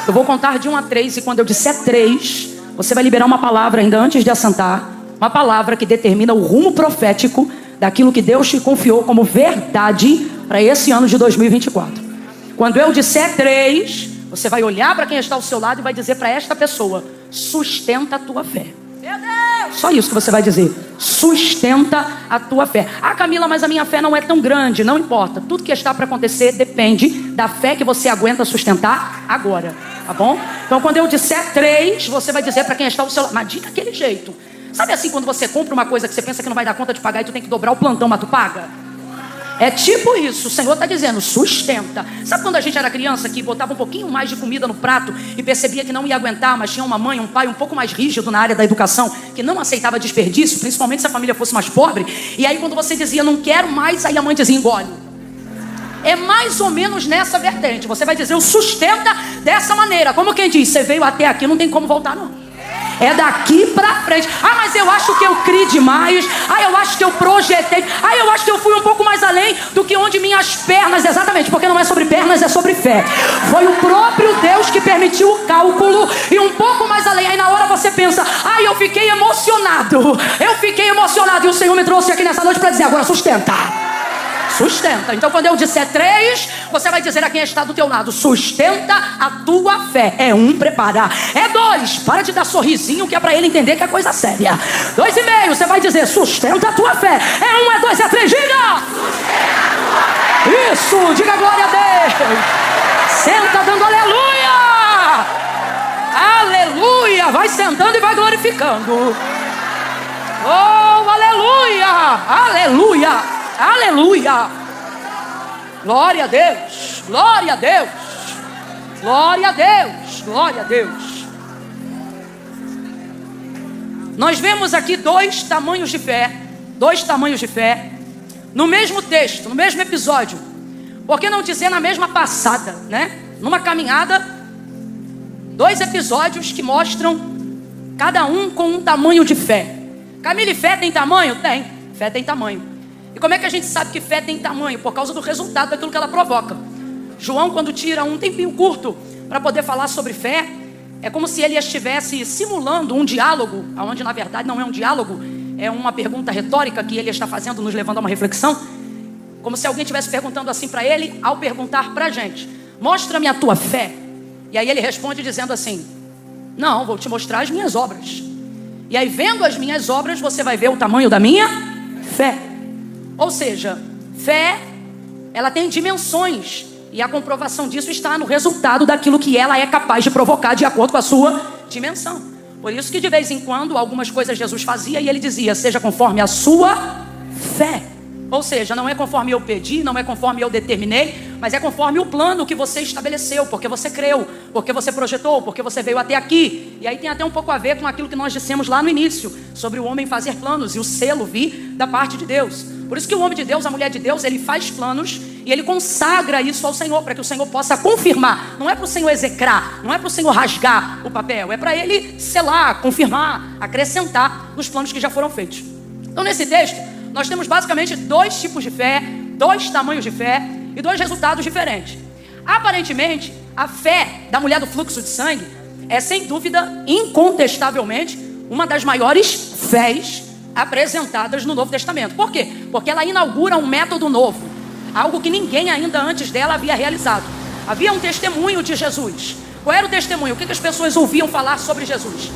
Eu vou contar de 1 a 3 e quando eu disser 3, você vai liberar uma palavra ainda antes de assentar. Uma palavra que determina o rumo profético daquilo que Deus te confiou como verdade para esse ano de 2024. Quando eu disser 3, você vai olhar para quem está ao seu lado e vai dizer para esta pessoa: sustenta a tua fé. Meu Deus! Só isso que você vai dizer: sustenta a tua fé. Ah, Camila, mas a minha fé não é tão grande. Não importa, tudo que está para acontecer depende da fé que você aguenta sustentar agora, tá bom? Então quando eu disser 3, você vai dizer para quem está ao seu lado, mas diga daquele jeito. Sabe assim, quando você compra uma coisa que você pensa que não vai dar conta de pagar e tu tem que dobrar o plantão, mas tu paga? É tipo isso, o Senhor está dizendo, sustenta. Sabe quando a gente era criança que botava um pouquinho mais de comida no prato e percebia que não ia aguentar, mas tinha uma mãe, um pai um pouco mais rígido na área da educação, que não aceitava desperdício, principalmente se a família fosse mais pobre. E aí quando você dizia, não quero mais, aí a mãe dizia, engole. É mais ou menos nessa vertente. Você vai dizer, o sustenta dessa maneira. Como quem diz, você veio até aqui, não tem como voltar não. É daqui pra frente. Ah, mas eu acho que eu criei demais. Ah, eu acho que eu projetei. Ah, eu acho que eu fui um pouco mais além do que onde minhas pernas. Exatamente, porque não é sobre pernas, é sobre fé. Foi o próprio Deus que permitiu o cálculo e um pouco mais além. Aí na hora você pensa, ah, eu fiquei emocionado. Eu fiquei emocionado. E o Senhor me trouxe aqui nessa noite para dizer, agora sustenta. Sustenta. Então quando eu disser 3, você vai dizer a quem está do teu lado, sustenta a tua fé. É 1, prepara. É 2, para de dar sorrisinho que é para ele entender que é coisa séria. 2,5, você vai dizer, sustenta a tua fé. É 1, é 2, é 3, diga! Isso, diga glória a Deus. Senta dando aleluia. Aleluia. Vai sentando e vai glorificando. Oh, aleluia. Aleluia. Aleluia! Glória a Deus! Glória a Deus! Glória a Deus! Glória a Deus! Nós vemos aqui 2 tamanhos de fé. 2 tamanhos de fé. No mesmo texto, no mesmo episódio. Por que não dizer na mesma passada, né? Numa caminhada, 2 episódios que mostram cada um com um tamanho de fé. Camila, fé tem tamanho? Tem. Fé tem tamanho. E como é que a gente sabe que fé tem tamanho? Por causa do resultado daquilo que ela provoca. João, quando tira um tempinho curto para poder falar sobre fé, é como se ele estivesse simulando um diálogo, onde na verdade não é um diálogo, é uma pergunta retórica que ele está fazendo, nos levando a uma reflexão. Como se alguém estivesse perguntando assim para ele, ao perguntar para a gente, mostra-me a tua fé. E aí ele responde dizendo assim, não, vou te mostrar as minhas obras. E aí vendo as minhas obras, você vai ver o tamanho da minha fé. Ou seja, fé, ela tem dimensões. E a comprovação disso está no resultado daquilo que ela é capaz de provocar de acordo com a sua dimensão. Por isso que de vez em quando algumas coisas Jesus fazia e ele dizia, seja conforme a sua fé. Ou seja, não é conforme eu pedi, não é conforme eu determinei, mas é conforme o plano que você estabeleceu, porque você creu, porque você projetou, porque você veio até aqui. E aí tem até um pouco a ver com aquilo que nós dissemos lá no início, sobre o homem fazer planos e o selo vir da parte de Deus. Por isso que o homem de Deus, a mulher de Deus, ele faz planos e ele consagra isso ao Senhor, para que o Senhor possa confirmar. Não é para o Senhor execrar, não é para o Senhor rasgar o papel, é para ele selar, confirmar, acrescentar nos planos que já foram feitos. Então nesse texto, nós temos basicamente 2 tipos de fé, 2 tamanhos de fé e 2 resultados diferentes. Aparentemente, a fé da mulher do fluxo de sangue é sem dúvida, incontestavelmente, uma das maiores fés apresentadas no Novo Testamento. Por quê? Porque ela inaugura um método novo, algo que ninguém ainda antes dela havia realizado. Havia um testemunho de Jesus. Qual era o testemunho? O que as pessoas ouviam falar sobre Jesus?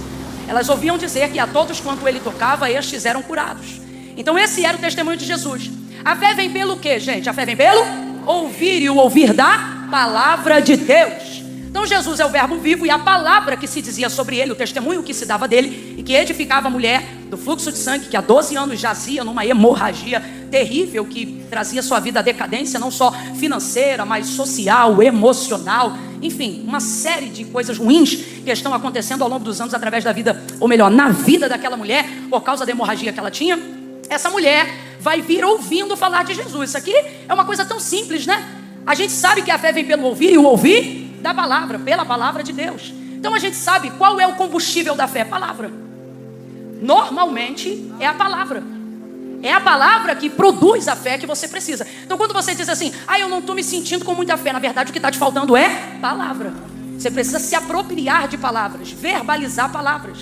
Elas ouviam dizer que a todos quanto ele tocava, estes eram curados. Então esse era o testemunho de Jesus. A fé vem pelo quê, gente? A fé vem pelo ouvir, e o ouvir da palavra de Deus. Então Jesus é o verbo vivo e a palavra que se dizia sobre ele, o testemunho que se dava dele e que edificava a mulher do fluxo de sangue, que há 12 anos jazia numa hemorragia terrível que trazia sua vida à decadência, não só financeira, mas social, emocional, enfim, uma série de coisas ruins que estão acontecendo ao longo dos anos através da vida, ou melhor, na vida daquela mulher, por causa da hemorragia que ela tinha. Essa mulher vai vir ouvindo falar de Jesus. Isso aqui é uma coisa tão simples, né? A gente sabe que a fé vem pelo ouvir, e o ouvir da palavra, pela palavra de Deus. Então a gente sabe qual é o combustível da fé? Palavra. Normalmente é a palavra. É a palavra que produz a fé que você precisa. Então quando você diz assim, eu não estou me sentindo com muita fé, na verdade o que está te faltando é palavra. Você precisa se apropriar de palavras, verbalizar palavras.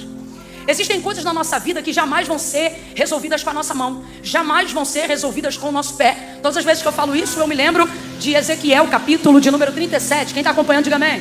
Existem coisas na nossa vida que jamais vão ser resolvidas com a nossa mão, jamais vão ser resolvidas com o nosso pé. Todas as vezes que eu falo isso, eu me lembro de Ezequiel, capítulo de número 37. Quem está acompanhando, diga amém.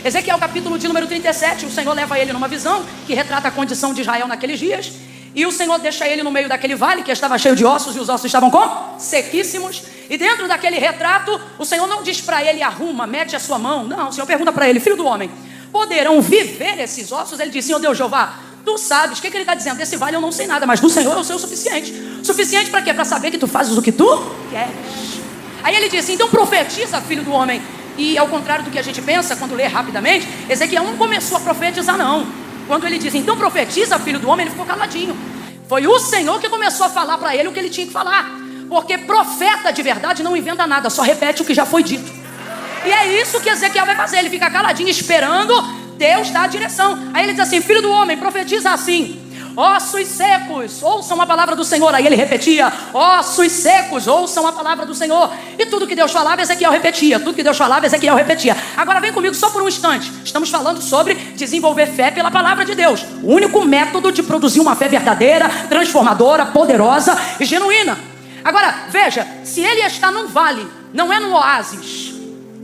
Ezequiel, capítulo de número 37, o Senhor leva ele numa visão que retrata a condição de Israel naqueles dias. E o Senhor deixa ele no meio daquele vale que estava cheio de ossos, e os ossos estavam como? Sequíssimos. E dentro daquele retrato, o Senhor não diz para ele, arruma, mete a sua mão. Não, o Senhor pergunta para ele, filho do homem, poderão viver esses ossos? Ele diz, Senhor Deus Jeová, tu sabes. O que ele está dizendo? Desse vale eu não sei nada, mas do Senhor eu sei o suficiente. Suficiente para quê? Para saber que tu fazes o que tu queres. Aí ele disse, então profetiza, filho do homem. E ao contrário do que a gente pensa quando lê rapidamente, Ezequiel não começou a profetizar não. Quando ele diz, então profetiza, filho do homem, ele ficou caladinho. Foi o Senhor que começou a falar para ele o que ele tinha que falar. Porque profeta de verdade não inventa nada, só repete o que já foi dito. E é isso que Ezequiel vai fazer. Ele fica caladinho esperando Deus dar a direção. Aí ele diz assim, filho do homem, profetiza assim, ossos secos, ouçam a palavra do Senhor. Aí ele repetia, ossos secos, ouçam a palavra do Senhor. E tudo que Deus falava, Ezequiel repetia. Tudo que Deus falava, Ezequiel repetia. Agora vem comigo só por um instante. Estamos falando sobre desenvolver fé pela palavra de Deus. O único método de produzir uma fé verdadeira, transformadora, poderosa e genuína. Agora, veja, se ele está num vale, não é num oásis,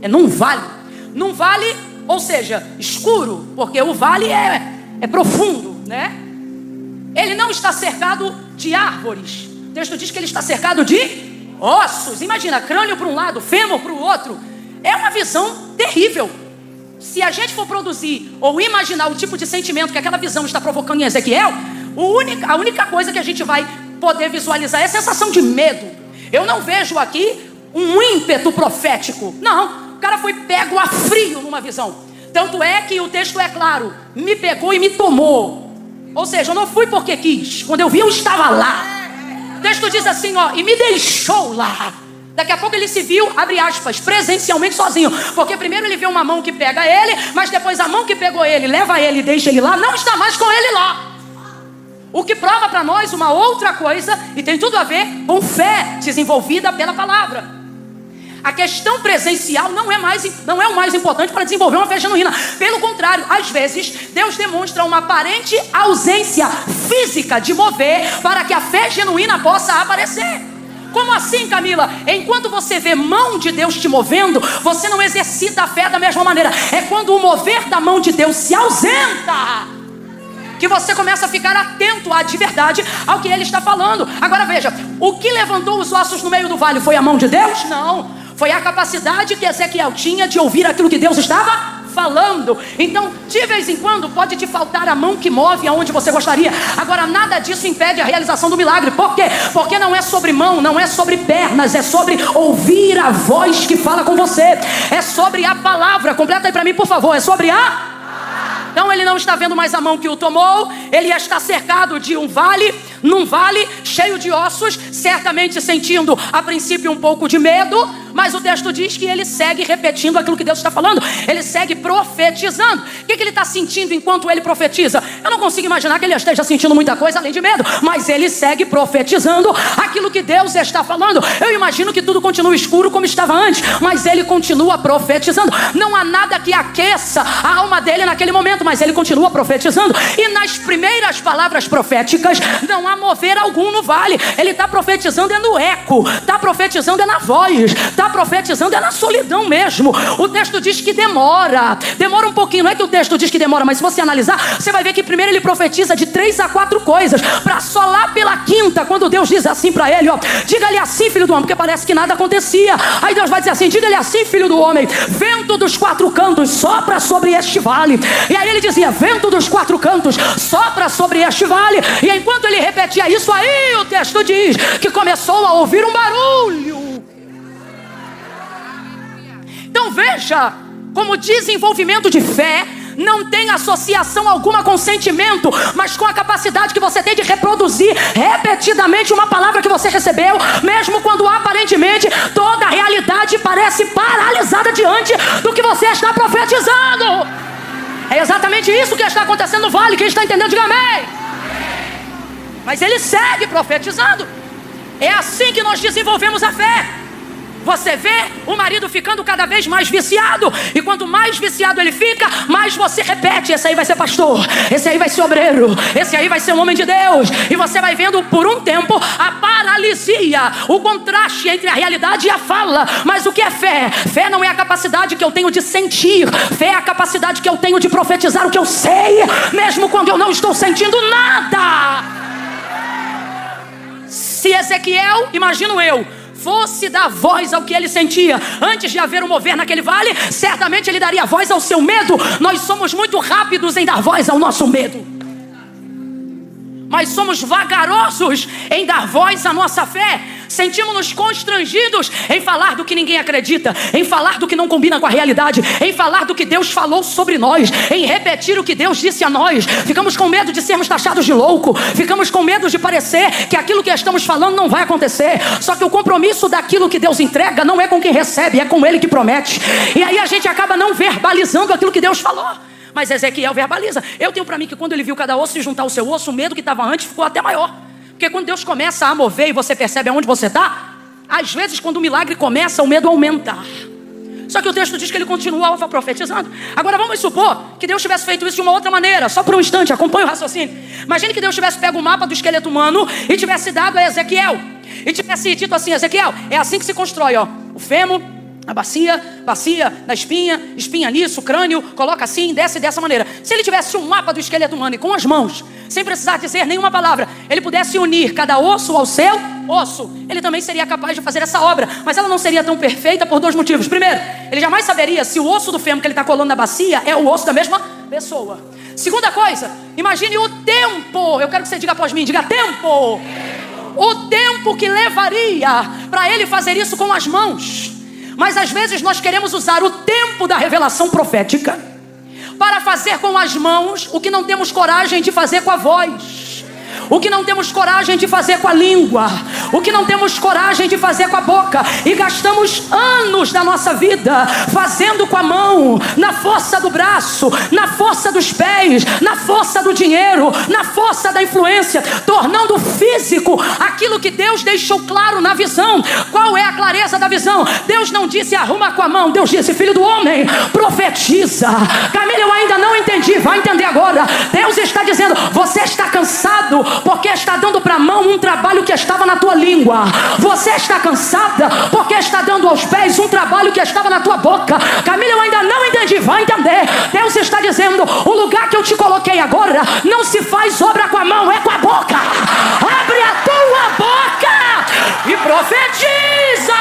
é num vale. Num vale, ou seja, escuro, porque o vale é profundo, né? Ele não está cercado de árvores. O texto diz que ele está cercado de ossos. Imagina, crânio para um lado, fêmur para o outro. É uma visão terrível. Se a gente for produzir ou imaginar o tipo de sentimento que aquela visão está provocando em Ezequiel, a única coisa que a gente vai poder visualizar é a sensação de medo. Eu não vejo aqui um ímpeto profético. Não, o cara foi pego a frio numa visão. Tanto é que o texto é claro, me pegou e me tomou. Ou seja, eu não fui porque quis. Quando eu vi, eu estava lá. O texto diz assim, ó, e me deixou lá. Daqui a pouco ele se viu, abre aspas, presencialmente sozinho. Porque primeiro ele vê uma mão que pega ele, mas depois a mão que pegou ele, leva ele e deixa ele lá, não está mais com ele lá. O que prova para nós uma outra coisa, e tem tudo a ver com fé desenvolvida pela palavra. A questão presencial não é o mais importante para desenvolver uma fé genuína. Pelo contrário, às vezes Deus demonstra uma aparente ausência física de mover para que a fé genuína possa aparecer. Como assim, Camila? Enquanto você vê mão de Deus te movendo, você não exercita a fé da mesma maneira. É quando o mover da mão de Deus se ausenta que você começa a ficar atento de verdade ao que ele está falando. Agora veja, o que levantou os ossos no meio do vale foi a mão de Deus? Não, foi a capacidade que Ezequiel tinha de ouvir aquilo que Deus estava falando. Então, de vez em quando, pode te faltar a mão que move aonde você gostaria. Agora, nada disso impede a realização do milagre. Por quê? Porque não é sobre mão, não é sobre pernas, é sobre ouvir a voz que fala com você. É sobre a palavra. Completa aí para mim, por favor. É sobre a... Então ele não está vendo mais a mão que o tomou. Ele está cercado de um vale, num vale cheio de ossos, certamente sentindo a princípio um pouco de medo, mas o texto diz que ele segue repetindo aquilo que Deus está falando. Ele segue profetizando. O que ele está sentindo enquanto ele profetiza? Eu não consigo imaginar que ele esteja sentindo muita coisa além de medo, mas ele segue profetizando aquilo que Deus está falando. Eu imagino que tudo continua escuro como estava antes, mas ele continua profetizando. Não há nada que aqueça a alma dele naquele momento, mas ele continua profetizando. E nas primeiras palavras proféticas não há mover algum no vale. Ele está profetizando é no eco, está profetizando é na voz, está profetizando é na solidão mesmo. O texto diz que demora um pouquinho. Não é que o texto diz que demora, mas se você analisar, você vai ver que primeiro ele profetiza de 3 a 4 coisas, para só lá pela quinta, quando Deus diz assim para ele, ó, diga-lhe assim, filho do homem, porque parece que nada acontecia. Aí Deus vai dizer assim, diga-lhe assim, filho do homem, vento dos 4 cantos sopra sobre este vale. E aí ele dizia, vento dos 4 cantos sopra sobre este vale. E enquanto ele repetia isso, aí o texto diz que começou a ouvir um barulho. Então veja como desenvolvimento de fé não tem associação alguma com sentimento, mas com a capacidade que você tem de reproduzir repetidamente uma palavra que você recebeu, mesmo quando aparentemente toda a realidade parece paralisada diante do que você está profetizando. É exatamente isso que está acontecendo no vale. Quem está entendendo, diga amém. Mas ele segue profetizando. É assim que nós desenvolvemos a fé. Você vê o marido ficando cada vez mais viciado. E quanto mais viciado ele fica, mais você repete: esse aí vai ser pastor, esse aí vai ser obreiro, esse aí vai ser um homem de Deus. E você vai vendo por um tempo a paralisia, o contraste entre a realidade e a fala. Mas o que é fé? Fé não é a capacidade que eu tenho de sentir. Fé é a capacidade que eu tenho de profetizar o que eu sei, mesmo quando eu não estou sentindo nada. Se Ezequiel, imagino eu, fosse dar voz ao que ele sentia antes de haver um mover naquele vale, certamente ele daria voz ao seu medo. Nós somos muito rápidos em dar voz ao nosso medo, mas somos vagarosos em dar voz à nossa fé. Sentimos-nos constrangidos em falar do que ninguém acredita, em falar do que não combina com a realidade, em falar do que Deus falou sobre nós, em repetir o que Deus disse a nós. Ficamos com medo de sermos taxados de louco, ficamos com medo de parecer que aquilo que estamos falando não vai acontecer. Só que o compromisso daquilo que Deus entrega não é com quem recebe, é com Ele que promete. E aí a gente acaba não verbalizando aquilo que Deus falou. Mas Ezequiel verbaliza. Eu tenho para mim que quando ele viu cada osso se juntar ao seu osso, o medo que estava antes ficou até maior. Porque quando Deus começa a mover e você percebe aonde você está, às vezes quando o milagre começa, o medo aumenta. Só que o texto diz que ele continuava profetizando. Agora vamos supor que Deus tivesse feito isso de uma outra maneira. Só por um instante, acompanhe o raciocínio. Imagine que Deus tivesse pego o mapa do esqueleto humano e tivesse dado a Ezequiel. E tivesse dito assim: Ezequiel, é assim que se constrói, ó, o fêmur, a bacia na espinha, espinha nisso, crânio, coloca assim, desce dessa maneira. Se ele tivesse um mapa do esqueleto humano e com as mãos, sem precisar dizer nenhuma palavra, ele pudesse unir cada osso ao seu osso, ele também seria capaz de fazer essa obra. Mas ela não seria tão perfeita por dois motivos. Primeiro, ele jamais saberia se o osso do fêmur que ele está colando na bacia é o osso da mesma pessoa. Segunda coisa, imagine o tempo. Eu quero que você diga após mim, diga tempo. O tempo que levaria para ele fazer isso com as mãos. Mas às vezes nós queremos usar o tempo da revelação profética para fazer com as mãos o que não temos coragem de fazer com a voz, o que não temos coragem de fazer com a língua, o que não temos coragem de fazer com a boca. E gastamos anos da nossa vida fazendo com a mão, na força do braço, na força dos pés, na força do dinheiro, na força da influência, tornando físico aquilo que Deus deixou claro na visão. Qual é a clareza da visão? Deus não disse arruma com a mão, Deus disse: filho do homem, profetiza. Camila, eu ainda não entendi, vai entender agora. Deus está dizendo: você está cansado porque está dando para a mão um trabalho que estava na tua língua. Você está cansada porque está dando aos pés um trabalho que estava na tua boca. Camila, eu ainda não entendi, vai entender. Deus está dizendo: o lugar que eu te coloquei agora não se faz obra com a mão, é com a boca. Abre a tua boca e profetiza.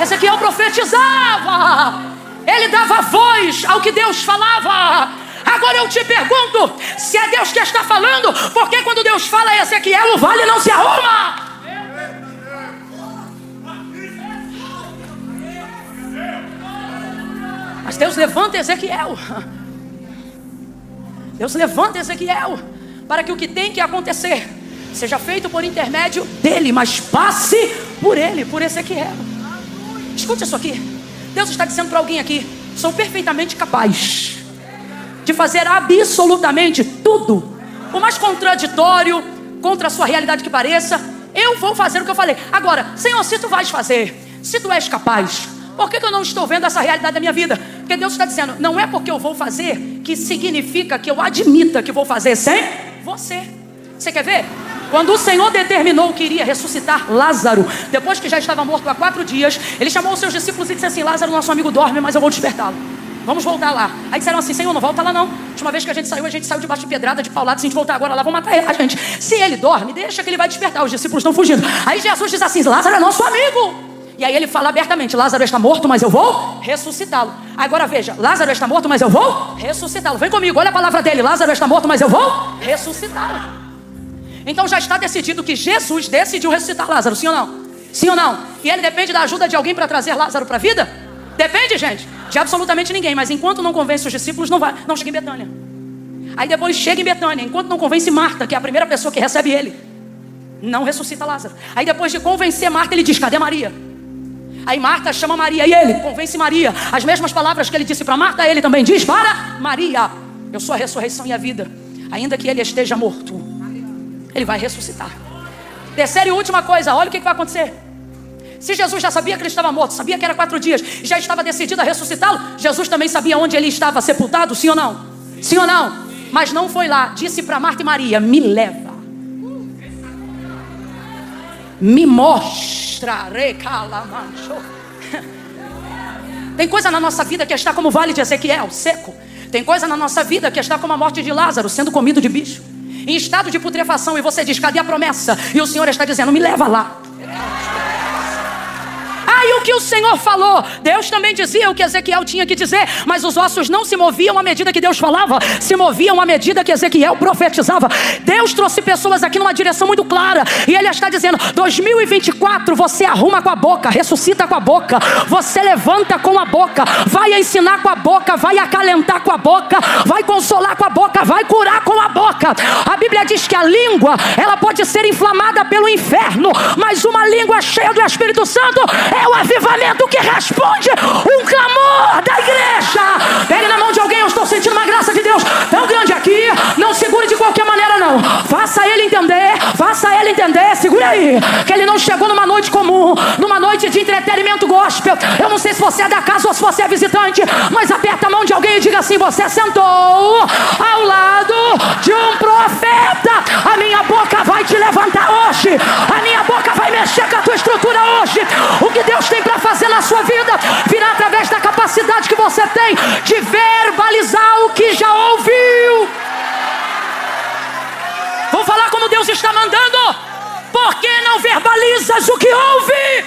Ezequiel profetizava, ele dava voz ao que Deus falava. Agora eu te pergunto, se é Deus que está falando, por que quando Deus fala a Ezequiel, o vale não se arruma? Mas Deus levanta Ezequiel. Deus levanta Ezequiel para que o que tem que acontecer seja feito por intermédio dele, mas passe por ele, por Ezequiel. Escute isso aqui. Deus está dizendo para alguém aqui: sou perfeitamente capaz de fazer absolutamente tudo, o mais contraditório, contra a sua realidade que pareça. Eu vou fazer o que eu falei. Agora, Senhor, se tu vais fazer, se tu és capaz, por que eu não estou vendo essa realidade da minha vida? Porque Deus está dizendo: não é porque eu vou fazer que significa que eu admita que vou fazer sem você. Você quer ver? Quando o Senhor determinou que iria ressuscitar Lázaro, depois que já estava morto há 4 dias, ele chamou os seus discípulos e disse assim: Lázaro, nosso amigo, dorme, mas eu vou despertá-lo. Vamos voltar lá. Aí disseram assim: Senhor, não volta lá não. A última vez que a gente saiu debaixo de pedrada, de paulada. Se a gente voltar agora lá, vão matar a gente. Se ele dorme, deixa que ele vai despertar. Os discípulos estão fugindo. Aí Jesus diz assim: Lázaro é nosso amigo. E aí ele fala abertamente: Lázaro está morto, mas eu vou ressuscitá-lo. Agora veja: Lázaro está morto, mas eu vou ressuscitá-lo. Vem comigo, olha a palavra dele: Lázaro está morto, mas eu vou ressuscitá-lo. Então já está decidido que Jesus decidiu ressuscitar Lázaro, sim ou não? Sim ou não? E ele depende da ajuda de alguém para trazer Lázaro para a vida? Depende, gente, de absolutamente ninguém. Mas enquanto não convence os discípulos, não chega em Betânia. Aí depois chega em Betânia, enquanto não convence Marta, que é a primeira pessoa que recebe ele, não ressuscita Lázaro. Aí depois de convencer Marta, ele diz: cadê Maria? Aí Marta chama Maria e ele convence Maria. As mesmas palavras que ele disse para Marta, ele também diz para Maria: eu sou a ressurreição e a vida. Ainda que ele esteja morto, ele vai ressuscitar. Terceira e última coisa, olha o que vai acontecer. Se Jesus já sabia que ele estava morto, sabia que era 4 dias, já estava decidido a ressuscitá-lo, Jesus também sabia onde ele estava sepultado, sim ou não? Sim ou não? Mas não foi lá, disse para Marta e Maria: me leva, me mostra. Tem coisa na nossa vida que está como o vale de Ezequiel, seco. Tem coisa na nossa vida que está como a morte de Lázaro, sendo comido de bicho, em estado de putrefação. E você diz: cadê a promessa? E o Senhor está dizendo: me leva lá. E o que o Senhor falou, Deus também dizia o que Ezequiel tinha que dizer, mas os ossos não se moviam à medida que Deus falava, se moviam à medida que Ezequiel profetizava. Deus trouxe pessoas aqui numa direção muito clara, e Ele está dizendo: 2024 você arruma com a boca, ressuscita com a boca, você levanta com a boca, vai ensinar com a boca, vai acalentar com a boca, vai consolar com a boca, vai curar com a boca. A Bíblia diz que a língua, ela pode ser inflamada pelo inferno, mas uma língua cheia do Espírito Santo é o avivamento que responde um clamor da igreja. Pegue na mão de alguém: eu estou sentindo uma graça de Deus tão grande aqui. Não segure de qualquer maneira não, faça ele entender, segure aí, que ele não chegou numa noite comum, numa noite de entretenimento gospel. Eu não sei se você é da casa ou se você é visitante, mas aperta a mão de alguém e diga assim: você sentou ao lado de um profeta. A minha boca vai te levantar hoje, a minha boca vai mexer com a tua estrutura hoje. O que Deus tem para fazer na sua vida virá através da capacidade que você tem de verbalizar o que já ouviu. Vou falar como Deus está mandando. Por que não verbalizas o que ouve?